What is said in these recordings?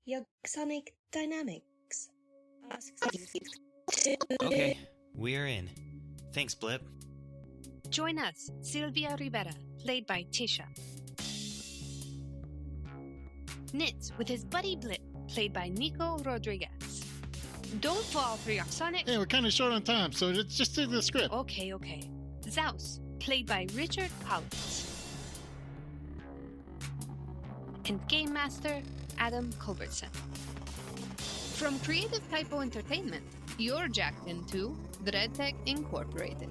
Yogsonik Dynamics. Okay, we're in. Thanks, Blip. Join us, Sylvia Rivera, played by Tisha. Nitz with his buddy Blip, played by Nico Rodriguez. Don't fall for Yogsonik. Hey, we're kind of short on time, so just do the script. Okay. Z.OUS, played by Richard Collins. And Game Master, Adam Culbertson. From Creative Typo Entertainment, you're jacked into Dreadtech Incorporated.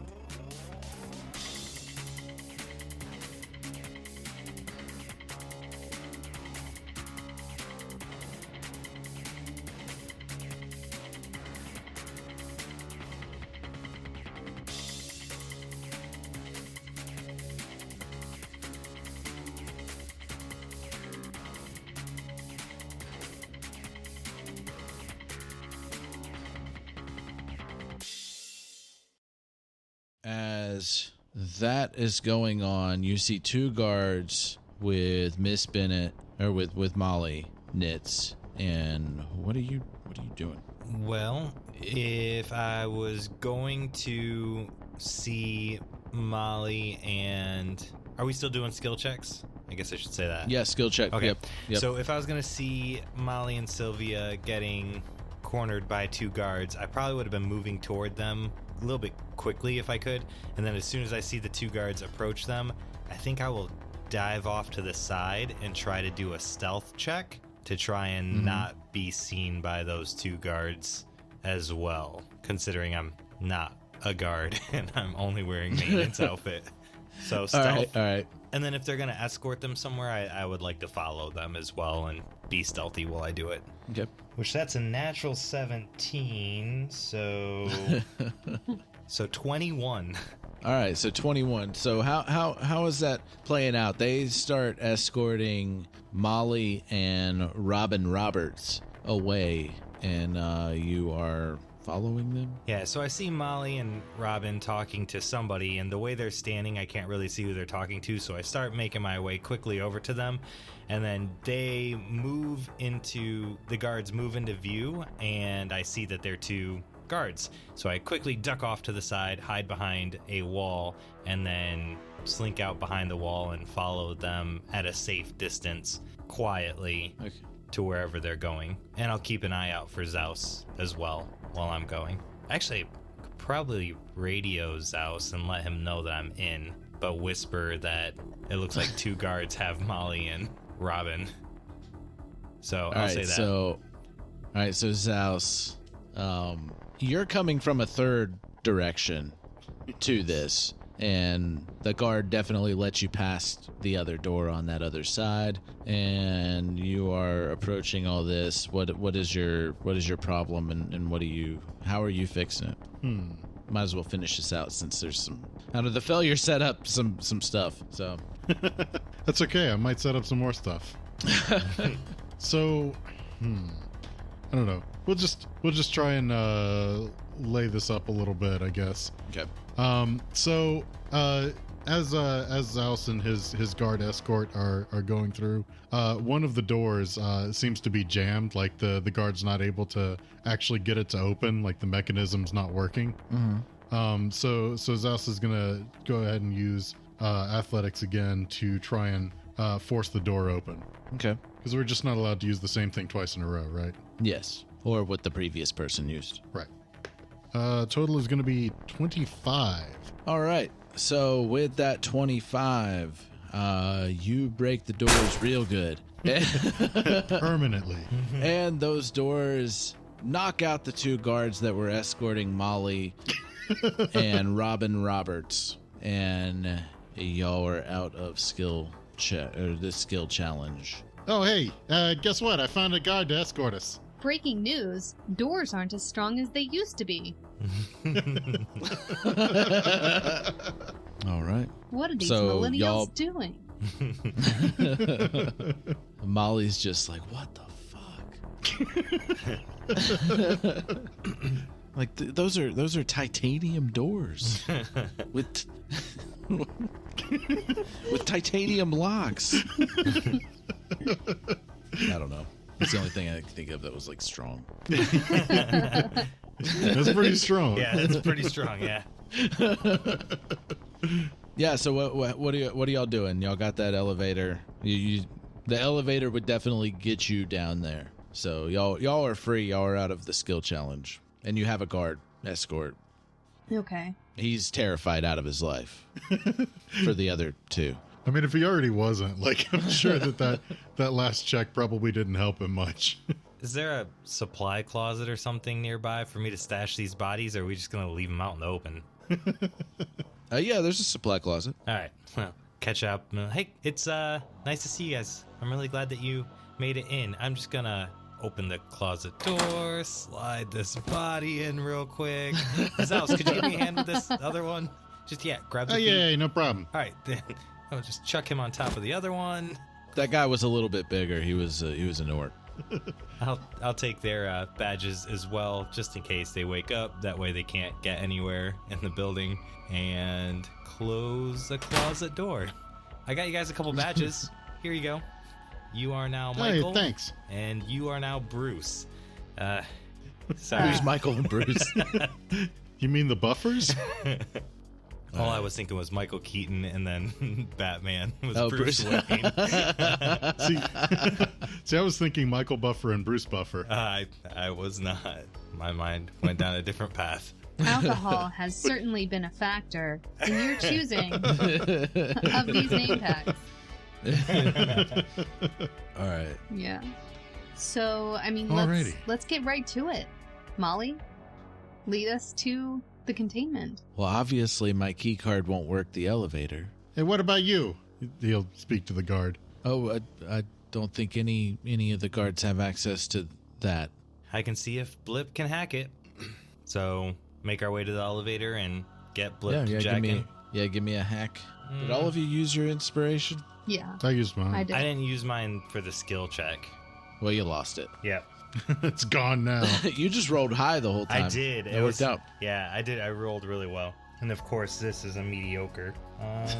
As that is going on, you see two guards with Miss Bennett, or with Molly Nitz. And what are you doing? Well, if I was going to see Molly and... Are we still doing skill checks? I guess I should say that. Yeah, skill check. Okay. Yep. So if I was going to see Molly and Sylvia getting cornered by two guards, I probably would have been moving toward them a little bit quickly if I could. And then as soon as I see the two guards approach them, I think I will dive off to the side and try to do a stealth check to try and not be seen by those two guards as well, considering I'm not a guard and I'm only wearing maintenance outfit. So stealth. All right. And then if they're going to escort them somewhere, I would like to follow them as well and be stealthy while I do it. Okay. Which that's a natural 17, so... so 21. All right, so 21. So how is that playing out? They start escorting Molly and Robin Roberts away, and you are following them? Yeah, so I see Molly and Robin talking to somebody, and the way they're standing, I can't really see who they're talking to, so I start making my way quickly over to them, and then the guards move into view, and I see that they're two guards. So I quickly duck off to the side, hide behind a wall, and then slink out behind the wall and follow them at a safe distance quietly to wherever they're going. And I'll keep an eye out for Z.OUS as well while I'm going. Actually, could probably radio Z.OUS and let him know that I'm in, but whisper that it looks like two guards have Molly and Robin. So I'll say that. All right, so Z.OUS, you're coming from a third direction to this, and the guard definitely lets you past the other door on that other side, and you are approaching all this. What is your problem, and how are you fixing it? Might as well finish this out since there's some out of the failure set up some stuff. So that's okay. I might set up some more stuff. So, I don't know. We'll just try and lay this up a little bit, I guess. Okay. So as Z.OUS and his guard escort are going through, one of the doors seems to be jammed. Like the guard's not able to actually get it to open. Like the mechanism's not working. So Z.OUS is gonna go ahead and use athletics again to try and force the door open. Okay. Because we're just not allowed to use the same thing twice in a row, right? Yes. Or what the previous person used. Right. Total is going to be 25. All right. So with that 25, you break the doors real good. Permanently. And those doors knock out the two guards that were escorting Molly and Robin Roberts. And y'all are out of this skill challenge. Oh, hey, guess what? I found a guard to escort us. Breaking news, doors aren't as strong as they used to be. All right. What are these So, millennials doing? Molly's just like, what the fuck? Like those are titanium doors with with titanium locks. I don't know. It's the only thing I could think of that was like strong. That's pretty strong. Yeah, that's pretty strong. Yeah. Yeah. So what are y'all doing? Y'all got that elevator? The elevator would definitely get you down there. So y'all are free. Y'all are out of the skill challenge, and you have a guard escort. Okay. He's terrified out of his life for the other two. I mean, if he already wasn't, like, I'm sure that last check probably didn't help him much. Is there a supply closet or something nearby for me to stash these bodies, or are we just going to leave them out in the open? Yeah, there's a supply closet. All right. Well, catch up. Hey, it's nice to see you guys. I'm really glad that you made it in. I'm just going to open the closet door, slide this body in real quick. Z.OUS, could you give me a hand with this other one? Just, grab the feet. Yeah, no problem. All right, then I'll just chuck him on top of the other one. That guy was a little bit bigger. He was an orc. I'll take their badges as well, just in case they wake up. That way they can't get anywhere in the building. And close the closet door. I got you guys a couple badges. Here you go. You are now Michael. Hey, thanks. And you are now Bruce. Sorry. Who's Michael and Bruce? You mean the buffers? All I was thinking was Michael Keaton, and then Batman was Bruce Bruce. Wayne. See, I was thinking Michael Buffer and Bruce Buffer. I was not. My mind went down a different path. Alcohol has certainly been a factor in your choosing of these name tags. All right. Yeah. So, I mean, Alrighty. let's get right to it. Molly, lead us to the containment. Well, obviously my key card won't work the elevator. Hey, what about you? He'll speak to the guard. Oh, I don't think any of the guards have access to that. I can see if Blip can hack it. So make our way to the elevator and get Blip to jack in. Give me a hack. Did all of you use your inspiration? Yeah, I used mine. I did. I didn't use mine for the skill check. Well, you lost it. Yep. It's gone now. You just rolled high the whole time. I did. It worked out. Yeah, I did. I rolled really well. And of course, this is a mediocre.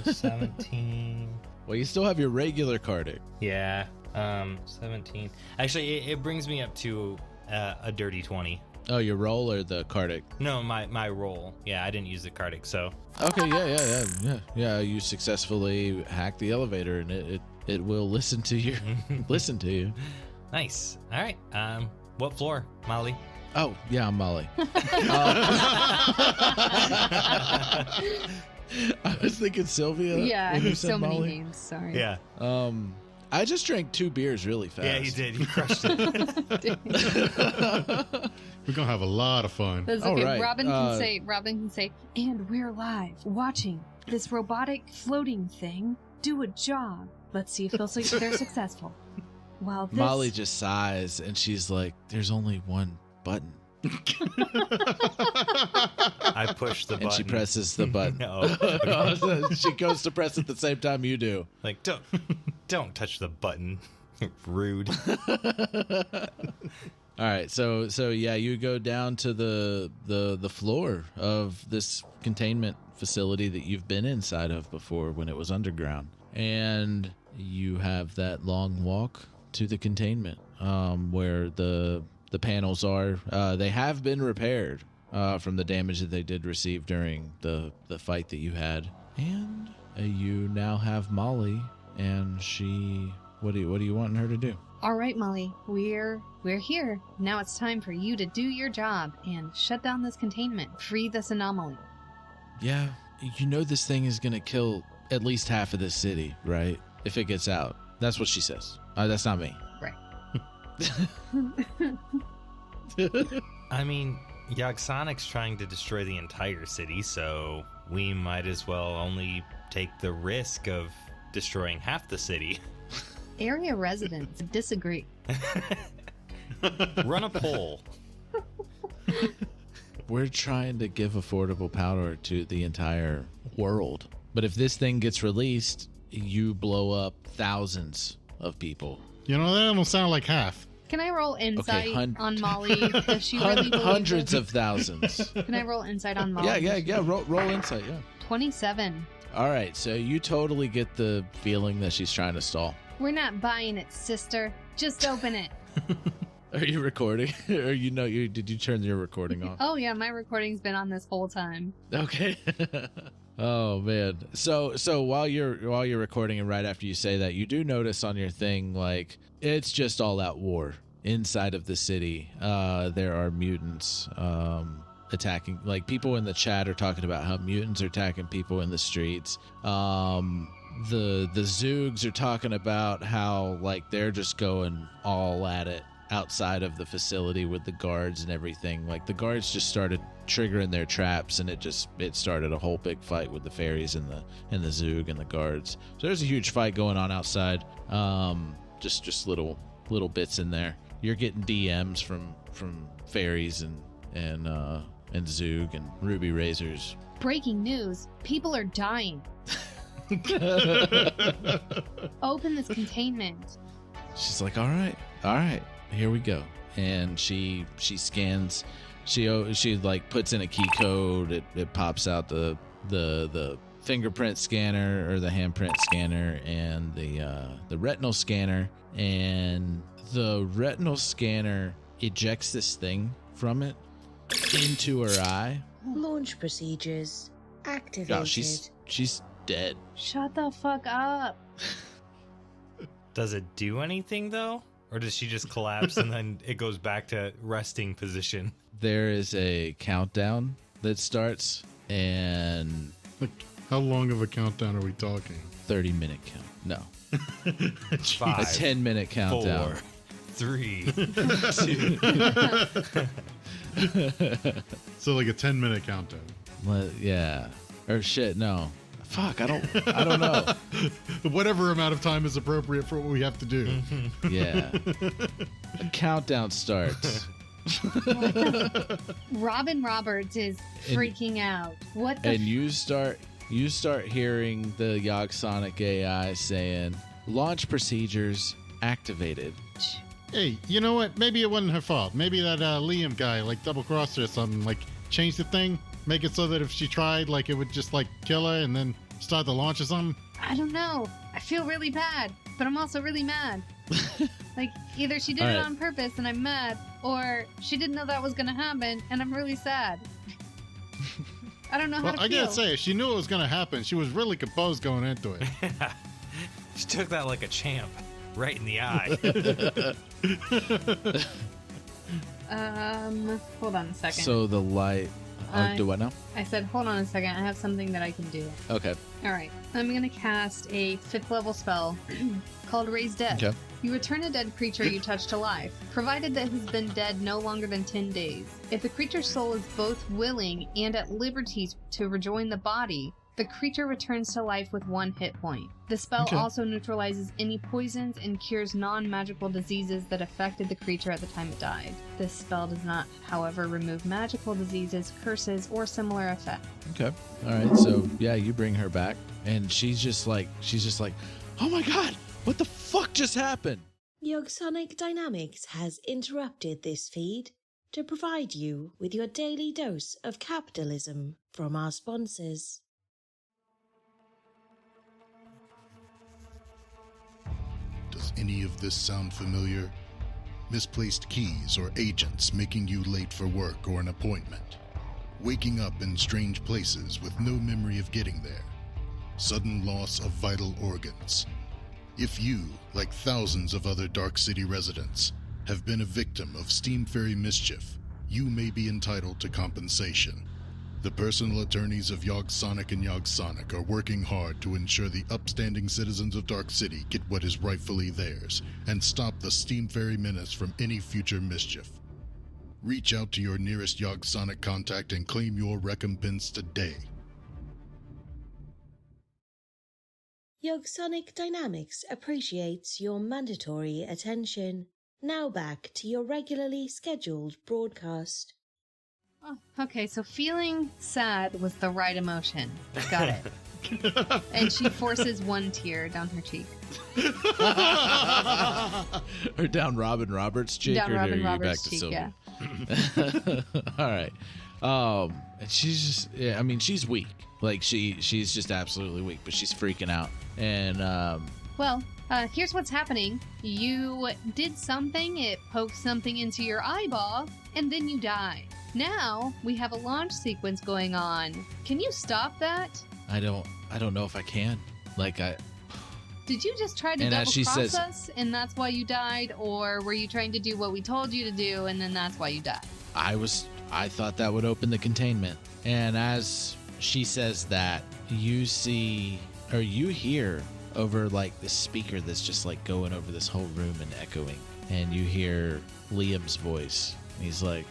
17. Well, you still have your regular card. Yeah. 17. Actually, it brings me up to a dirty 20. Oh, your roll or the Cardic? No, my roll. Yeah, I didn't use the Cardic, so. Okay, yeah. You successfully hacked the elevator, and it will listen to you. Listen to you. Nice. All right. What floor, Molly? Oh, yeah, I'm Molly. I was thinking Sylvia. Yeah, when you there's said so many Molly. names. Sorry. Yeah. I just drank 2 beers really fast. Yeah, you did. You crushed it. We're going to have a lot of fun. That's All okay. right, Robin can say, and we're live watching this robotic floating thing do a job. Let's see if they're successful. While this... Molly just sighs, and she's like, there's only one button. I push the button. And she presses the button. No. She goes to press at the same time you do. Like, don't touch the button. Rude. All right, so yeah, you go down to the floor of this containment facility that you've been inside of before when it was underground, and you have that long walk to the containment where the panels are. They have been repaired from the damage that they did receive during the fight that you had, and you now have Molly, and she. What do you want her to do? All right, Molly, we're here. Now it's time for you to do your job and shut down this containment, free this anomaly. Yeah, you know this thing is gonna kill at least half of this city, right? If it gets out. That's what she says. That's not me. Right. I mean, Yogsonik's trying to destroy the entire city, so we might as well only take the risk of destroying half the city. Area residents disagree. Run a poll. We're trying to give affordable power to the entire world. But if this thing gets released, you blow up thousands of people. You know, that almost sound like half. Can I roll insight on Molly? Does she really believe Hundreds this? of thousands. Can I roll insight on Molly? Yeah. Roll insight, yeah. 27. All right, so you totally get the feeling that she's trying to stall. We're not buying it, sister. Just open it. Are you recording? Or did you turn your recording off? Oh yeah, my recording's been on this whole time. Okay. Oh man. So while you're recording and right after you say that, you do notice on your thing like it's just all out war inside of the city. There are mutants attacking, like people in the chat are talking about how mutants are attacking people in the streets. The Z.OUS are talking about how like they're just going all at it outside of the facility with the guards and everything. Like the guards just started triggering their traps, and it started a whole big fight with the fairies and the Z.OUS and the guards. So there's a huge fight going on outside. Just little bits in there. You're getting DMs from fairies and Z.OUS and ruby razors. Breaking news: people are dying. Open this containment. She's like, all right, here we go. And she scans. She like puts in a key code. It pops out the fingerprint scanner or the handprint scanner and the retinal scanner. And the retinal scanner ejects this thing from it into her eye. Launch procedures activated. Oh, she's dead. Shut the fuck up. Does it do anything, though? Or does she just collapse and then it goes back to resting position? There is a countdown that starts, and Like, how long of a countdown are we talking? 30-minute count. No. 5, A 10-minute countdown. 4, 3, 2. So like a 10-minute countdown. Yeah. Or shit, no. Fuck, I don't know. Whatever amount of time is appropriate for what we have to do. Yeah. A countdown starts. Robin Roberts is freaking out. What the And you start hearing the Yogsonik AI saying, launch procedures activated. Hey, you know what? Maybe it wasn't her fault. Maybe that Liam guy like double-crossed her or something. Like change the thing, make it so that if she tried, like it would just like kill her and then start the launch or something. I don't know. I feel really bad, but I'm also really mad. Like, either she did it on purpose and I'm mad, or she didn't know that was going to happen and I'm really sad. I don't know how to feel. I gotta say, she knew it was gonna happen. She was really composed going into it. She took that like a champ. Right in the eye. Hold on a second. So the light... do what now? I said, hold on a second. I have something that I can do. Okay. All right. I'm going to cast a 5th level spell called Raise Dead. Okay. You return a dead creature you touch to life, provided that it has been dead no longer than 10 days. If the creature's soul is both willing and at liberty to rejoin the body, the creature returns to life with 1 hit point. The spell also neutralizes any poisons and cures non-magical diseases that affected the creature at the time it died. This spell does not, however, remove magical diseases, curses, or similar effects. Okay. All right. So yeah, you bring her back, and she's just like, oh my god, what the fuck just happened? Yogsonik Dynamics has interrupted this feed to provide you with your daily dose of capitalism from our sponsors. Does any of this sound familiar? Misplaced keys or agents making you late for work or an appointment. Waking up in strange places with no memory of getting there. Sudden loss of vital organs. If you, like thousands of other Dark City residents, have been a victim of Steam Fairy mischief, you may be entitled to compensation. The personal attorneys of Yogsonik and Yogsonik are working hard to ensure the upstanding citizens of Dark City get what is rightfully theirs, and stop the Steam Fairy menace from any future mischief. Reach out to your nearest Yogsonik contact and claim your recompense today. Yogsonik Dynamics appreciates your mandatory attention. Now back to your regularly scheduled broadcast. Oh, okay, so feeling sad was the right emotion. Got it. And she forces 1 tear down her cheek. Or down Robin Roberts' cheek, Down or Robin are you back Roberts' to cheek, Sylvia? yeah. All right. And she's just, yeah, I mean, she's weak. Like she's just absolutely weak, but she's freaking out. And Well, Here's what's happening. You did something, it poked something into your eyeball, and then you die. Now, we have a launch sequence going on. Can you stop that? I don't know if I can. Did you just try to And as double she cross says- us, and that's why you died? Or were you trying to do what we told you to do, and then that's why you died? I thought that would open the containment. And as she says that, you hear over like this speaker that's just like going over this whole room and echoing. And you hear Liam's voice. He's like,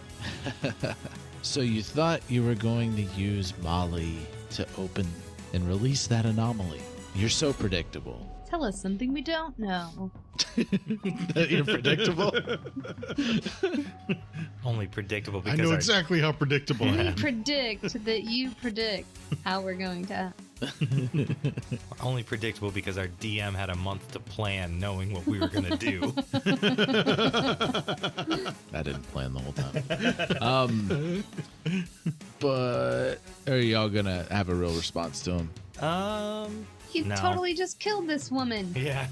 so you thought you were going to use Molly to open and release that anomaly. You're so predictable. Tell us something we don't know. You're predictable? Only predictable I because know our, exactly how predictable I We am. predict that you predict how we're going to act. only predictable because our DM had a month to plan, knowing what we were gonna do. I didn't plan the whole time. But are y'all gonna have a real response to him? You No. totally just killed this woman. Yeah,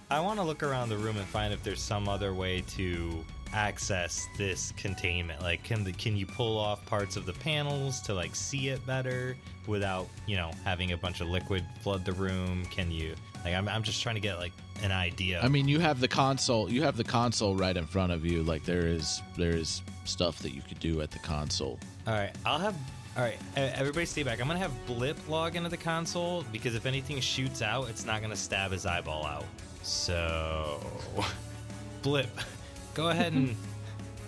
I want to look around the room and find if there's some other way to access this containment. Like, can you pull off parts of the panels to like see it better without having a bunch of liquid flood the room? Can you I'm just trying to get like an idea. I mean, you have the console. You have the console right in front of you. Like there is stuff that you could do at the console. All right, everybody stay back. I'm going to have Blip log into the console because if anything shoots out, it's not going to stab his eyeball out. So, Blip, go ahead and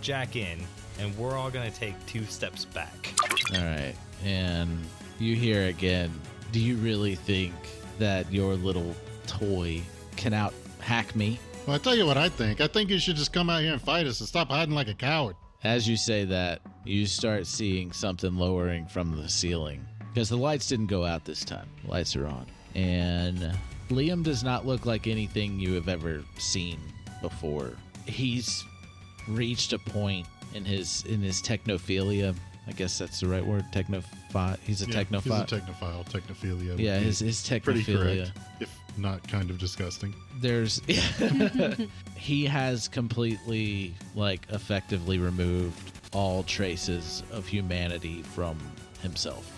jack in, and we're all going to take 2 steps back. All right, and you hear again. Do you really think that your little toy can out hack me? Well, I tell you what I think. I think you should just come out here and fight us and stop hiding like a coward. As you say that, you start seeing something lowering from the ceiling. Because the lights didn't go out this time. The lights are on. And Liam does not look like anything you have ever seen before. He's reached a point in his technophilia. I guess that's the right word. Technophile. He's a technophile. He's a technophile. Technophilia. would Yeah, be his pretty technophilia. correct, if not kind of disgusting. There's he has completely effectively removed all traces of humanity from himself.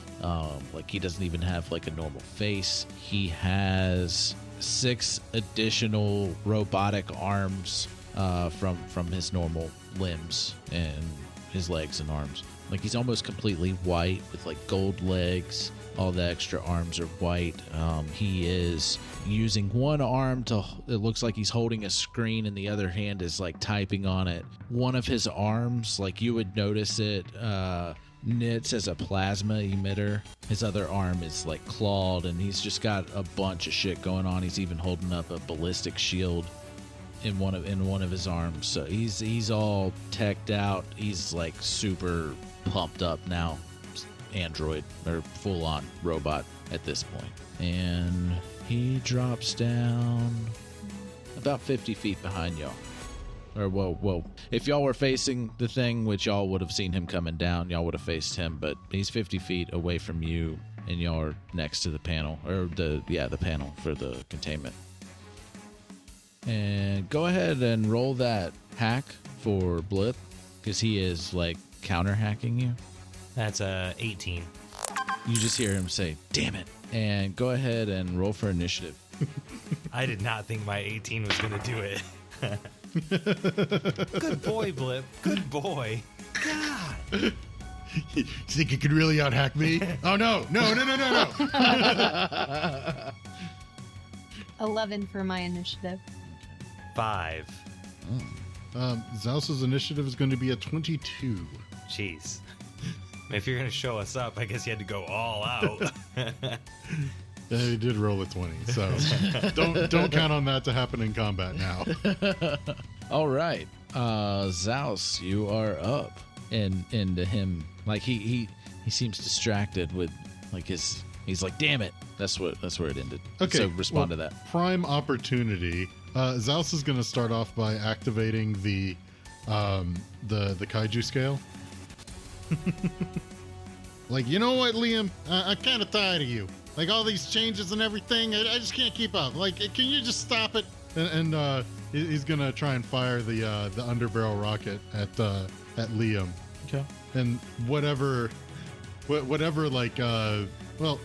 He doesn't even have a normal face. He has 6 additional robotic arms from his normal limbs and his legs and arms. He's almost completely white with gold legs. All the extra arms are white. He is using one arm it looks like he's holding a screen, and the other hand is typing on it. One of his arms, you would notice it, knits as a plasma emitter. His other arm is clawed, and he's just got a bunch of shit going on. He's even holding up a ballistic shield in one of his arms. So he's all teched out. He's super pumped up now. Android or full-on robot at this point. And he drops down about 50 feet behind y'all. Or whoa. If y'all were facing the thing, which y'all would have seen him coming down, y'all would have faced him, but he's 50 feet away from you, and y'all are next to the panel, or the panel for the containment. And go ahead and roll that hack for Blip, because he is counter hacking you. That's 18. You just hear him say, "Damn it!" And go ahead and roll for initiative. I did not think my 18 was going to do it. Good boy, Blip. Good boy. God. You think you could really outhack me? Oh, no. 11 for my initiative. 5. Z.OUS's initiative is going to be a 22. Jeez. If you're going to show us up, I guess you had to go all out. Yeah, he did roll a 20, so don't count on that to happen in combat now. All right, Z.OUS, you are up, and to him, he seems distracted with he's like, "Damn it!" That's where it ended. Okay, so respond to that. Prime opportunity. Z.OUS is going to start off by activating the kaiju scale. You know what, Liam? I'm kind of tired of you. Like all these changes and everything, I just can't keep up. Like, can you just stop it? And he's gonna try and fire the underbarrel rocket at Liam. Okay. And whatever, like, well,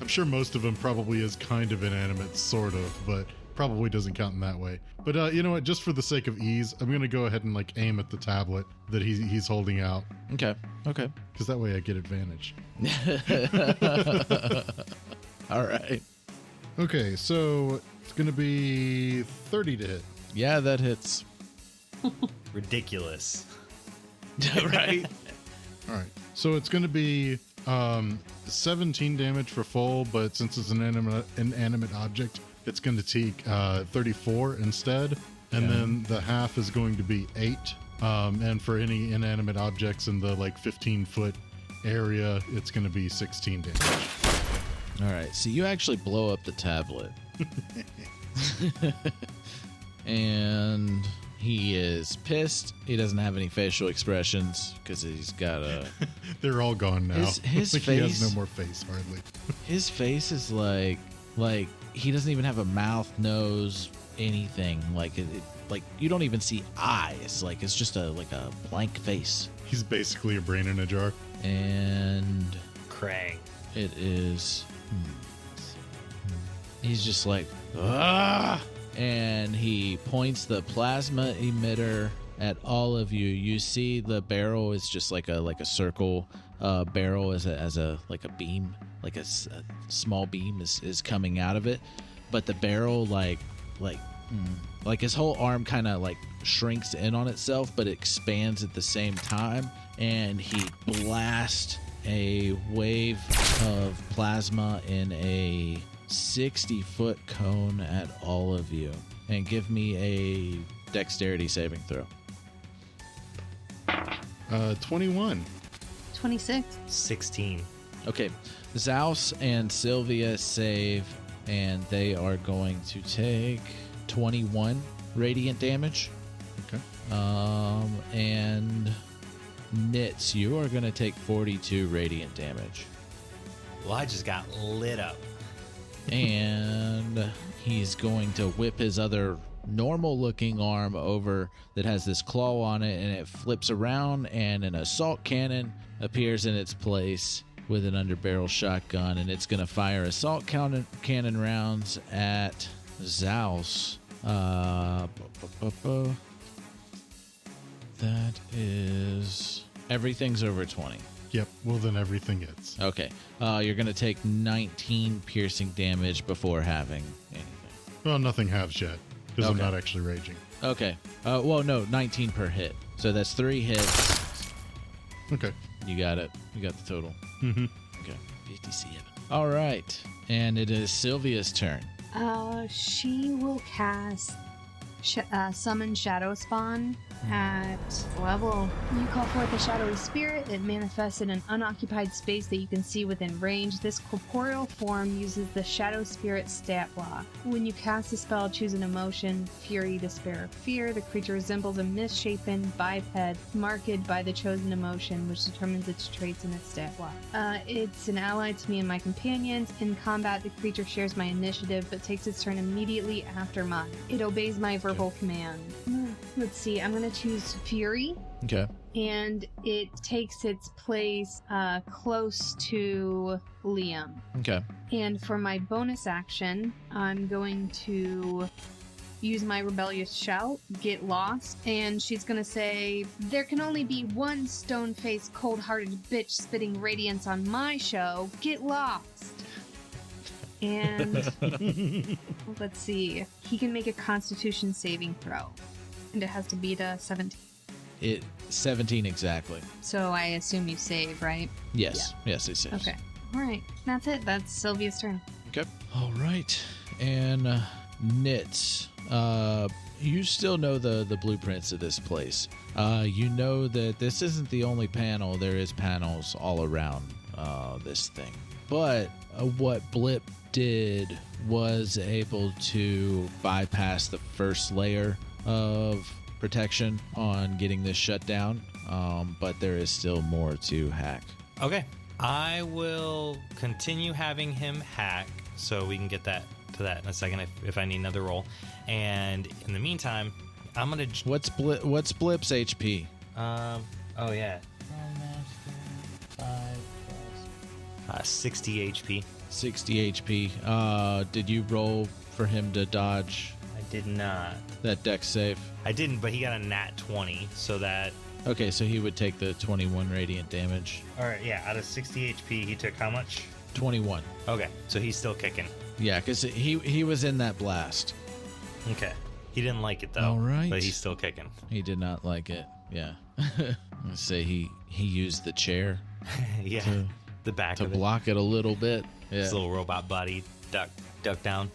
I'm sure most of them probably is kind of inanimate, sort of, but probably doesn't count in that way. But you know what? Just for the sake of ease, I'm gonna go ahead and like aim at the tablet that he's holding out. Okay. Because that way I get advantage. All right. Okay, so it's gonna be 30 to hit. Yeah, that hits. Ridiculous. Right? All right, so it's gonna be 17 damage for full, but since it's an inanimate object, it's gonna take 34 instead, and then the half is going to be 8. And for any inanimate objects in the like 15-foot area, it's gonna be 16 damage. All right, so you actually blow up the tablet. And he is pissed. He doesn't have any facial expressions because he's got a... They're all gone now. His like face... He has no more face, hardly. His face is like he doesn't even have a mouth, nose, anything. Like like you don't even see eyes. Like it's just a blank face. He's basically a brain in a jar. And Krang. it is... He's just like, ah! And he points the plasma emitter at all of you. You see the barrel is just like a circle barrel as a like a beam, like a small beam is coming out of it. But the barrel like his whole arm kind of like shrinks in on itself, but it expands at the same time. And he blasts a wave of plasma in a 60-foot cone at all of you. And give me a dexterity saving throw. 21. 26. 16. Okay. Z.OUS and Sylvia save, and they are going to take 21 radiant damage. Okay. And Nits, you are going to take 42 radiant damage. Well, I just got lit up. And he's going to whip his other normal looking arm over that has this claw on it, and it flips around, and an assault cannon appears in its place with an underbarrel shotgun, and it's going to fire assault cannon rounds at Z.OUS. That is... Everything's over 20. Yep, well then everything hits. Okay. You're going to take 19 piercing damage before having anything. Well, nothing halves yet, because I'm Okay. not actually raging. Okay. Well, no, 19 per hit. So that's 3 hits. Okay. You got it. You got the total. Mm-hmm. Okay. 57. All right. And it is Sylvia's turn. She will cast Summon Shadow Spawn at level. You call forth a shadowy spirit. It manifests in an unoccupied space that you can see within range. This corporeal form uses the shadow spirit stat block. When you cast the spell, choose an emotion: fury, despair, or fear. The creature resembles a misshapen biped marked by the chosen emotion, which determines its traits in its stat block. It's an ally to me and my companions. In combat, the creature shares my initiative but takes its turn immediately after mine. It obeys my verbal command. Let's see, I'm going to choose Fury, Okay. and it takes its place close to Liam. Okay. And for my bonus action, I'm going to use my rebellious shout, Get Lost, and she's going to say, "There can only be one stone-faced, cold-hearted bitch spitting radiance on my show. Get lost." And let's see, he can make a Constitution saving throw, and it has to beat a 17. 17 exactly. So I assume you save, right? Yes. Yes, it says. Okay. All right. That's it. That's Sylvia's turn. Okay. All right. And Nits, you still know the blueprints of this place. You know that this isn't the only panel. There is panels all around this thing. But what Blip did was able to bypass the first layer of protection on getting this shut down. But there is still more to hack. Okay. I will continue having him hack, so we can get to that in a second if I need another roll. And in the meantime, I'm gonna. What's Blip's HP? Oh yeah. 60 HP. 60 HP. Did you roll for him to dodge I did not. that dex save? I didn't, but he got a nat 20, so that. Okay, so he would take the 21 radiant damage. All right, yeah. Out of 60 HP, he took how much? 21. Okay, so he's still kicking. Yeah, because he was in that blast. Okay. He didn't like it though. All right. But he's still kicking. He did not like it. Yeah. Let's say he used the chair Yeah. The back to of block it a little bit. Yeah. His little robot body duck down.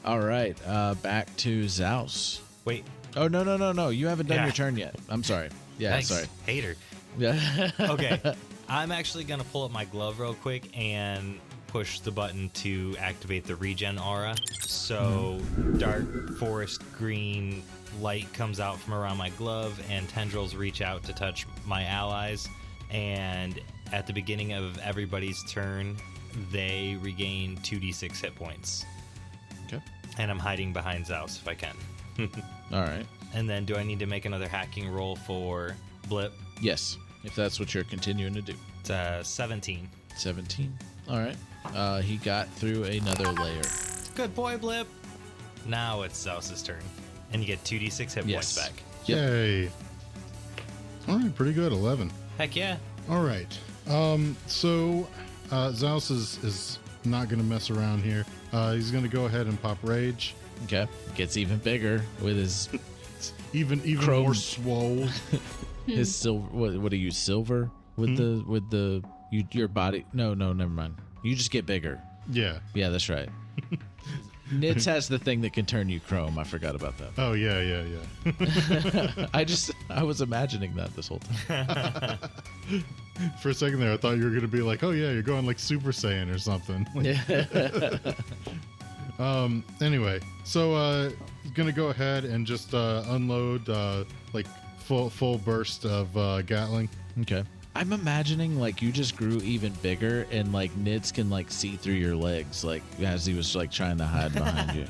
All right. Back to Z.OUS. Wait. Oh no! You haven't done Yeah. your turn yet. I'm sorry. Yeah, Thanks, sorry. Hater. Yeah. Okay. I'm actually gonna pull up my glove real quick and push the button to activate the regen aura. So dark forest green light comes out from around my glove and tendrils reach out to touch my allies, and at the beginning of everybody's turn they regain 2d6 hit points. Okay. And I'm hiding behind Z.OUS if I can. All right. And then do I need to make another hacking roll for Blip? Yes, if that's what you're continuing to do. It's 17. 17. All right. He got through another layer. Good boy, Blip. Now it's Z.OUS's turn. And you get 2d6 hit Yes. points back. Yep. Yay. All right, pretty good. 11. Heck yeah. All right. So Z.OUS is not going to mess around here. He's going to go ahead and pop Rage. Okay. Gets even bigger with his Even Chrome. more swole. his silver. What do you silver with your body? No, never mind. You just get bigger. Yeah. Yeah, that's right. Nitz has the thing that can turn you chrome. I forgot about that. Oh, yeah. I was imagining that this whole time. For a second there, I thought you were going to be like, oh, yeah, you're going like Super Saiyan or something. Anyway, so he's going to go ahead and just unload like full burst of Gatling. Okay. I'm imagining like you just grew even bigger and like Nitz can like see through your legs like as he was like trying to hide behind you.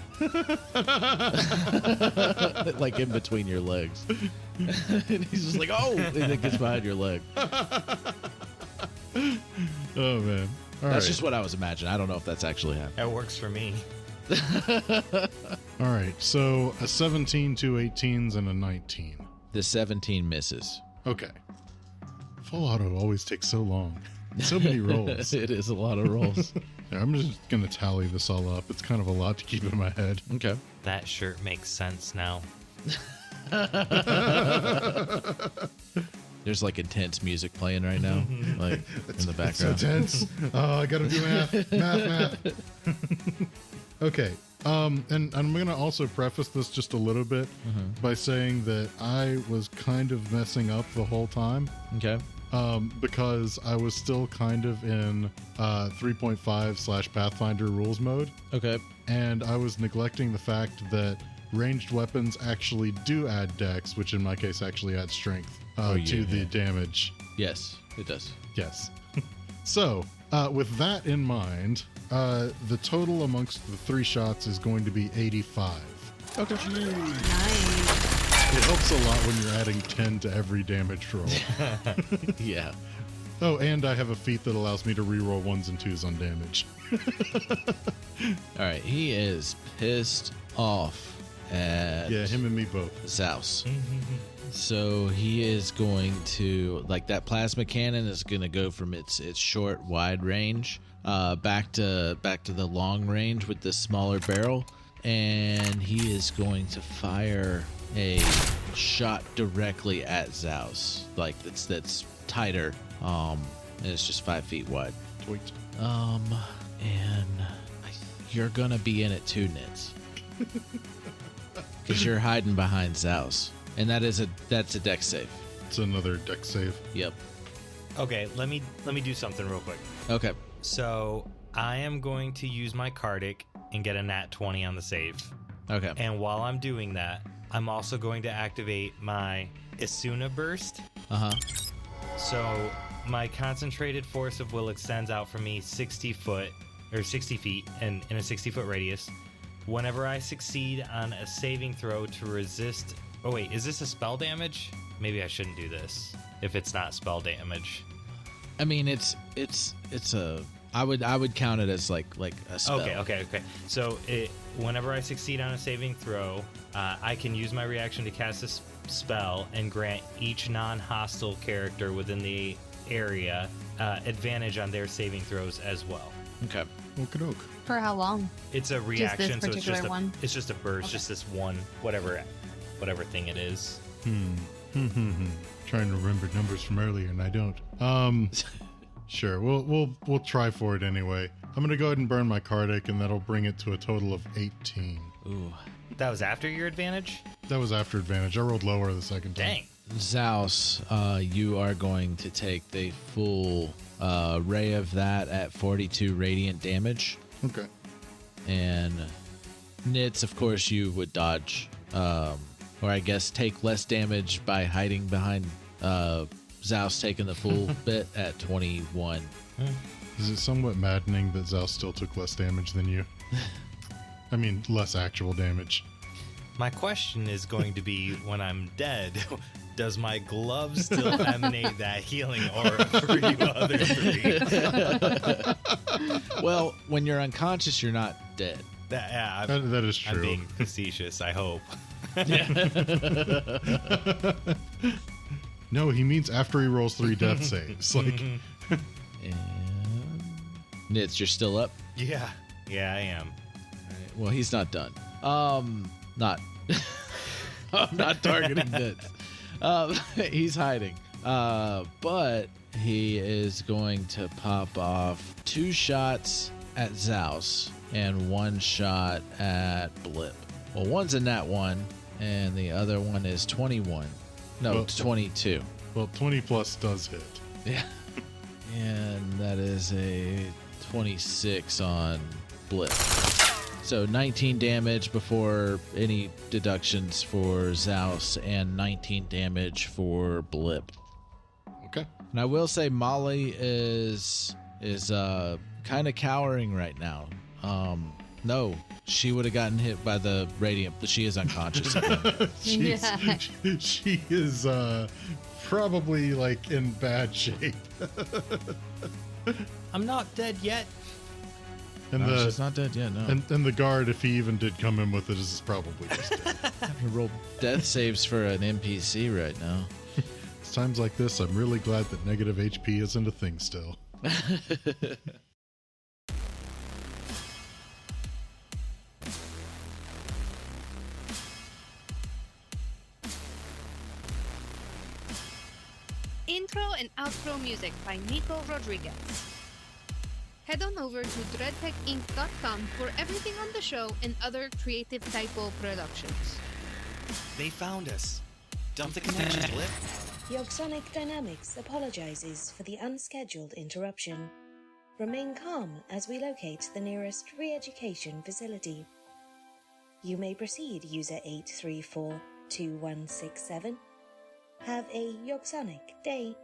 Like in between your legs. And he's just like, oh, and it gets behind your leg. Oh, man. That's just what I was imagining. I don't know if that's actually happening. That works for me. All right, so a 17, 2 18s, and a 19. The 17 misses. Okay. Full auto always takes so long. So many rolls. It is a lot of rolls. Yeah, I'm just going to tally this all up. It's kind of a lot to keep in my head. Okay. That shirt makes sense now. There's like intense music playing right now, like in the It's so background. tense. Oh, I got to do math. Okay. And I'm going to also preface this just a little bit by saying that I was kind of messing up the whole time. Okay. Because I was still kind of in 3.5/Pathfinder rules mode. Okay. And I was neglecting the fact that ranged weapons actually do add dex, which in my case actually adds strength to the damage. Yes, it does. Yes. So, with that in mind, the total amongst the 3 shots is going to be 85. Okay. Nice. It helps a lot when you're adding 10 to every damage roll. Yeah. Oh, and I have a feat that allows me to reroll 1s and 2s on damage. All right. He is pissed off at Yeah, him and me both. Z.OUS. So he is going to, like, that plasma cannon is going to go from its short, wide range back to the long range with the smaller barrel, and he is going to fire a shot directly at Z.OUS, like that's tighter, and it's just 5 feet wide. Tweet. And you're gonna be in it too, Nitz, because you're hiding behind Z.OUS, and that's a dex save. It's another dex save. Yep. Okay, let me do something real quick. Okay. So I am going to use my Cardic and get a nat 20 on the save. Okay. And while I'm doing that, I'm also going to activate my Isuna burst. Uh-huh. So my concentrated force of will extends out from me 60 feet and in a 60-foot radius. Whenever I succeed on a saving throw to resist... Oh, wait, is this a spell damage? Maybe I shouldn't do this if it's not spell damage. I mean, it's a... I would count it as like a spell. Okay. So whenever I succeed on a saving throw, I can use my reaction to cast a spell and grant each non-hostile character within the area advantage on their saving throws as well. Okay. Okie-doke. For how long? It's a reaction, Just this particular one? It's just a burst, Okay. just this one, whatever thing it is. Trying to remember numbers from earlier, and I don't. Sure, we'll try for it anyway. I'm gonna go ahead and burn my Cardic, and that'll bring it to a total of 18. Ooh. That was after your advantage? That was after advantage. I rolled lower the second time. Dang. Z.OUS, you are going to take the full ray of that at 42 radiant damage. Okay. And Nits, of course, you would dodge, or I guess take less damage by hiding behind Z.OUS taking the full bit at 21. Is it somewhat maddening that Z.OUS still took less damage than you? I mean, less actual damage. My question is going to be, when I'm dead, does my glove still emanate that healing aura for you other three? Well, when you're unconscious, you're not dead. That That is true. I'm being facetious, I hope. No, he means after he rolls 3 death saves. Like, And Nits, you're still up? Yeah, I am. Well, he's not done. Not. I'm not targeting Nits. He's hiding. But he is going to pop off 2 shots at Z.OUS and 1 shot at Blip. Well, one's a nat 1, and the other one is 21. No, Well- 22. well, 20 plus does hit. Yeah. And that is a 26 on Blip. So 19 damage before any deductions for Z.OUS and 19 damage for Blip. Okay. And I will say Molly is kind of cowering right now. No, she would have gotten hit by the radiant, but she is unconscious again. She is probably like in bad shape. I'm not dead yet. And No, the she's not dead yet, no. and the guard, if he even did come in with it, is probably just dead. Having to roll death saves for an NPC right now. It's times like this, I'm really glad that negative HP isn't a thing still. Intro and outro music by Nico Rodriguez. Head on over to dreadtechinc.com for everything on the show and other creative typo productions. They found us. Dump the connection, Blip. Yogsonik Dynamics apologizes for the unscheduled interruption. Remain calm as we locate the nearest re-education facility. You may proceed, user 8342167. Have a Yogsonik day.